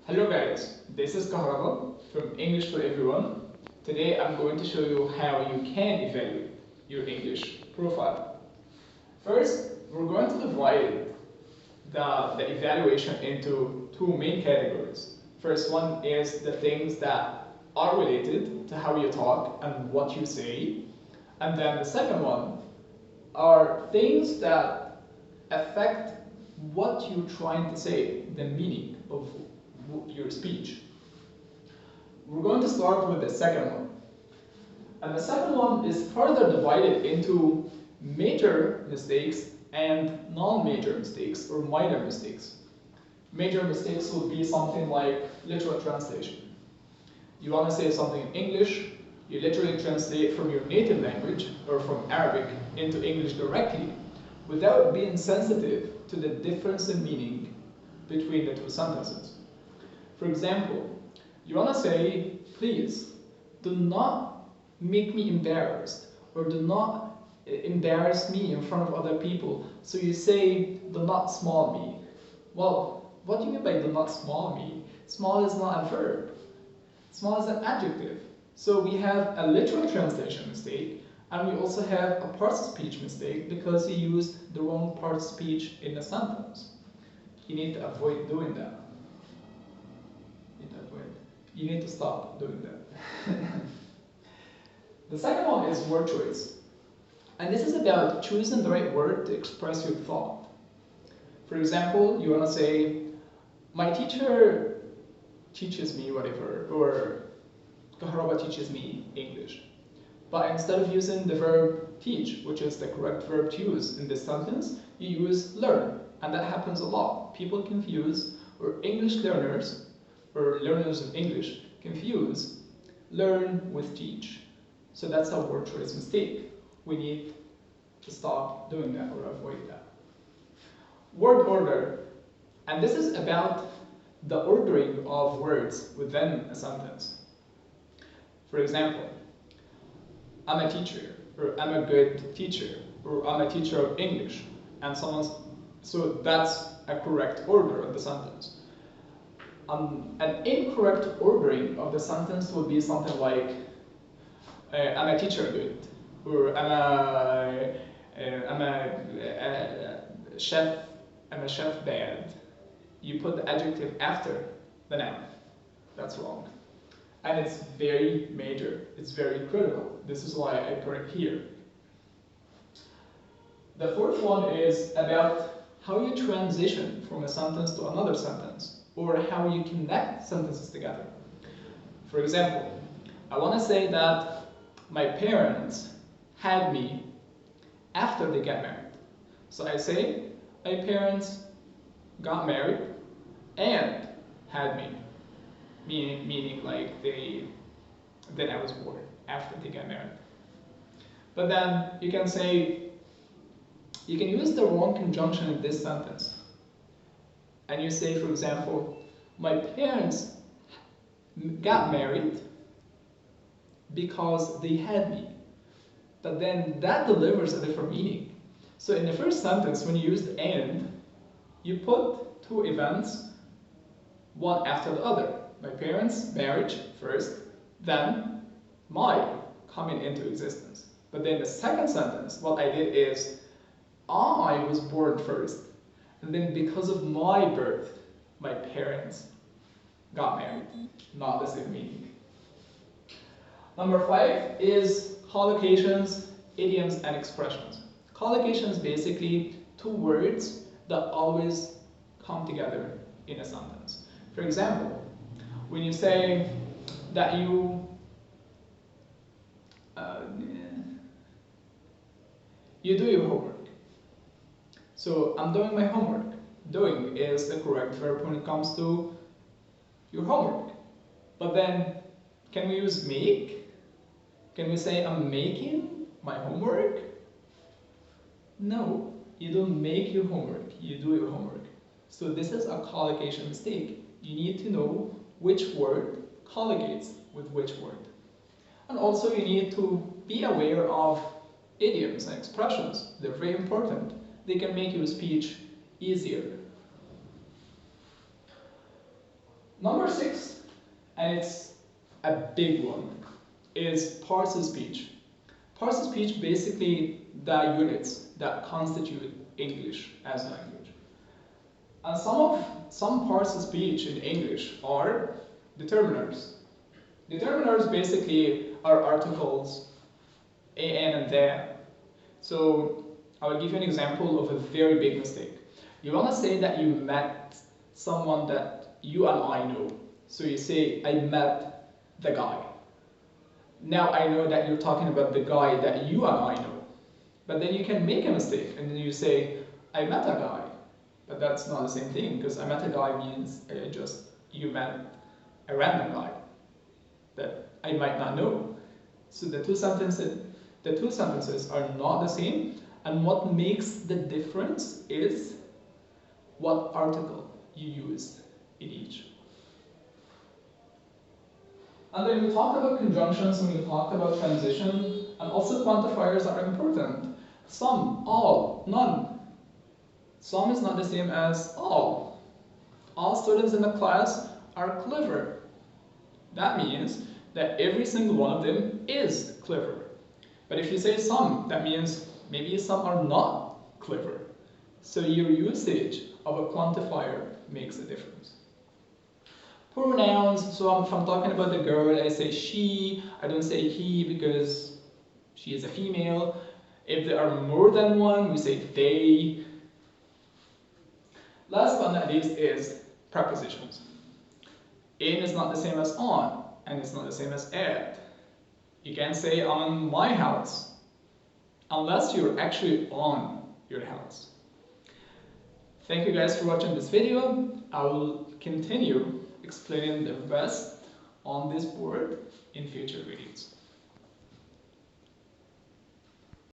Hello guys, this is Kahraba from English for Everyone. Today I'm going to show you how you can evaluate your English profile. First, we're going to divide the evaluation into two main categories. First one is the things that are related to how you talk and what you say. And then the second one are things that affect what you're trying to say, the meaning of your speech. We're going to start with the second one. And the second one is further divided into major mistakes and non-major mistakes or minor mistakes. Major mistakes would be something like literal translation. You want to say something in English, you literally translate from your native language or from Arabic into English directly without being sensitive to the difference in meaning between the two sentences. For example, you want to say, please, do not make me embarrassed or do not embarrass me in front of other people. So you say, do not small me. Well, what do you mean by do not small me? Small is not a verb. Small is an adjective. So we have a literal translation mistake and we also have a parts of speech mistake because you used the wrong part of speech in the sentence. You need to avoid doing that. You need to stop doing that. The second one is word choice. And this is about choosing the right word to express your thought. For example, you want to say, my teacher teaches me whatever, or Kahraba teaches me English. But instead of using the verb teach, which is the correct verb to use in this sentence, you use learn. And that happens a lot. People confuse, or English learners, or learners of English, confuse learn with teach. So that's a word choice mistake. We need to stop doing that or avoid that. Word order. And this is about the ordering of words within a sentence. For example, I'm a teacher, or I'm a good teacher, or I'm a teacher of English, and so that's a correct order of the sentence. An incorrect ordering of the sentence would be something like, I'm a teacher good, or I'm a chef bad. You put the adjective after the noun. That's wrong. And it's very major. It's very critical. This is why I put it here. The fourth one is about how you transition from a sentence to another sentence, or how you connect sentences together. For example, I want to say that my parents had me after they got married. So I say, my parents got married and had me. Meaning like then I was born after they got married. But then you can say, you can use the wrong conjunction in this sentence. And you say, for example, my parents got married because they had me. But then that delivers a different meaning. So in the first sentence, when you use the and, you put two events, one after the other. My parents' marriage first, then my coming into existence. But then the second sentence, what I did is, I was born first. And then because of my birth, my parents got married. Not the same meaning. Number 5 is collocations, idioms, and expressions. Collocations basically two words that always come together in a sentence. For example, when you say that you do your homework. So I'm doing my homework. Doing is the correct verb when it comes to your homework. But then, can we use make? Can we say I'm making my homework? No, you don't make your homework, you do your homework. So this is a collocation mistake. You need to know which word collocates with which word. And also you need to be aware of idioms and expressions. They're very important. They can make your speech easier. Number 6, and it's a big one, is parts of speech. Parts of speech basically the units that constitute English as a language. And some parts of speech in English are determiners. Determiners basically are articles, an and the. So I will give you an example of a very big mistake. You want to say that you met someone that you and I know. So you say, I met the guy. Now I know that you're talking about the guy that you and I know. But then you can make a mistake and then you say, I met a guy. But that's not the same thing, because I met a guy means just you met a random guy that I might not know. So the two sentences are not the same, and what makes the difference is what article you use in each. And then we talked about conjunctions, and we talked about transition, and also quantifiers are important. Some, all, none. Some is not the same as all. All students in the class are clever. That means that every single one of them is clever. But if you say some, that means maybe some are not clever. So your usage of a quantifier makes a difference. Pronouns, so if I'm talking about the girl, I say she, I don't say he because she is a female. If there are more than one, we say they. Last but not least is prepositions. In is not the same as on, and it's not the same as at. You can't say on my house unless you're actually on your house. Thank you guys for watching this video. I will continue explaining the rest on this board in future videos.